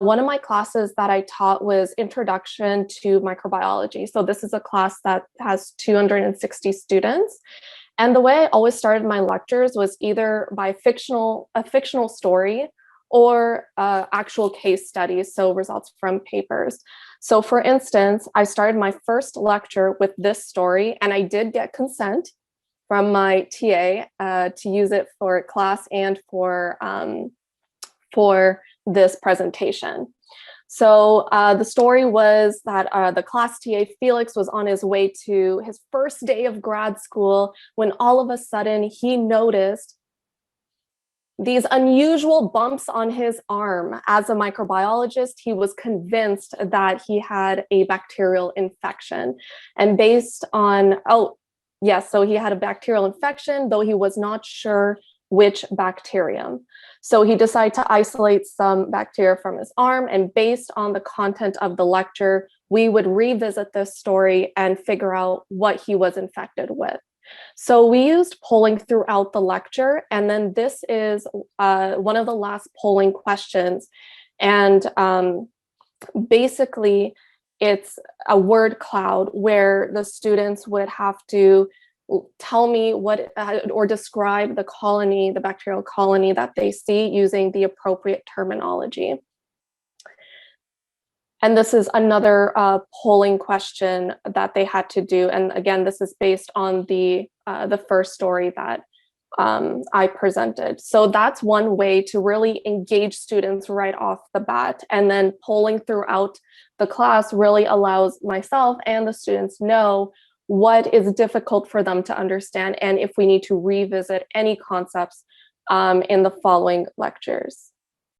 one of my classes that I taught was Introduction to Microbiology. So this is a class that has 260 students. And the way I always started my lectures was either by a fictional story or actual case studies, so results from papers. So for instance, I started my first lecture with this story, and I did get consent from my TA to use it for class and for this presentation. So the story was that the class TA, Felix, was on his way to his first day of grad school when all of a sudden he noticed these unusual bumps on his arm. As a microbiologist, he was convinced that he had a bacterial infection. And based on, yes, so he had a bacterial infection, though he was not sure which bacterium. So he decided to isolate some bacteria from his arm, and based on the content of the lecture, we would revisit this story and figure out what he was infected with. So we used polling throughout the lecture, and then this is one of the last polling questions. And basically, it's a word cloud where the students would have to tell me what or describe the colony, the bacterial colony that they see using the appropriate terminology. And this is another polling question that they had to do. And again, this is based on the first story that I presented. So that's one way to really engage students right off the bat. And then polling throughout the class really allows myself and the students know what is difficult for them to understand, and if we need to revisit any concepts in the following lectures.